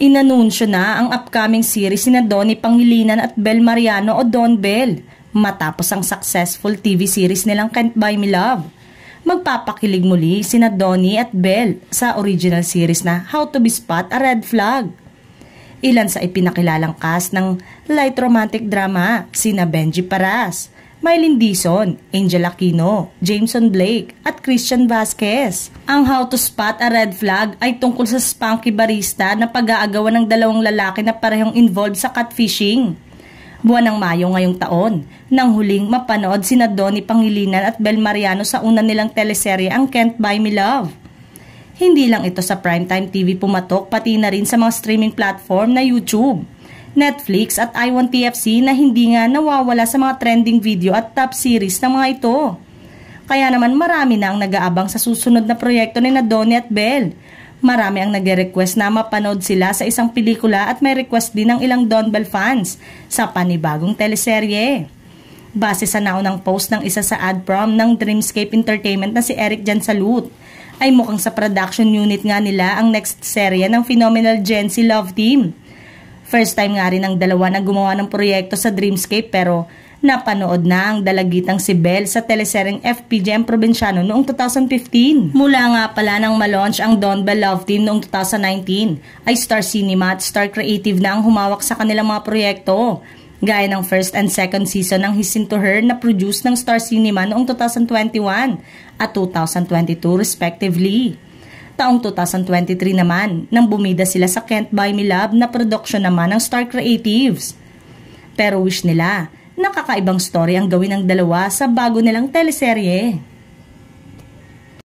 Inanunsyo na ang upcoming series sina Donnie Pangilinan at Bel Mariano o Don Bel matapos ang successful TV series nilang Can't Buy Me Love. Magpapakilig muli sina Donnie at Bel sa original series na How to Be Spot a Red Flag. Ilan sa ipinakilalang cast ng light romantic drama sina Benji Paras, Mylene Dizon, Angel Aquino, Jameson Blake at Christian Vasquez. Ang How to Spot a Red Flag ay tungkol sa spunky barista na pag-aagawan ng dalawang lalaki na parehong involved sa catfishing. Buwan ng Mayo ngayong taon, nang huling mapanood sina Donnie Pangilinan at Bel Mariano sa una nilang teleserye ang Can't Buy Me Love. Hindi lang ito sa Primetime TV pumatok, pati na rin sa mga streaming platform na YouTube, Netflix at iWantTFC na hindi nga nawawala sa mga trending video at top series ng mga ito. Kaya naman marami na ang nag-aabang sa susunod na proyekto ni Donnie at Bel. Marami ang nag-request na mapanood sila sa isang pelikula at may request din ng ilang Don Bel fans sa panibagong teleserye. Base sa naunang post ng isa sa ad prom ng Dreamscape Entertainment na si Eric Jansalut, ay mukhang sa production unit nga nila ang next serye ng phenomenal Gen Z Love Team. First time nga rin ang dalawa na gumawa ng proyekto sa Dreamscape pero napanood na ang dalagitang si Bel sa teleseryeng FPJM Provinciano noong 2015. Mula nga pala nang ma-launch ang Don Bel Love Team noong 2019 ay Star Cinema at Star Creative na ang humawak sa kanilang mga proyekto. Gaya ng first and second season ng His Into Her na produce ng Star Cinema noong 2021 at 2022 respectively. Taong 2023 naman, nang bumida sila sa Can't Buy Me Love na production naman ng Star Creatives. Pero wish nila, nakakaibang story ang gawin ng dalawa sa bago nilang teleserye.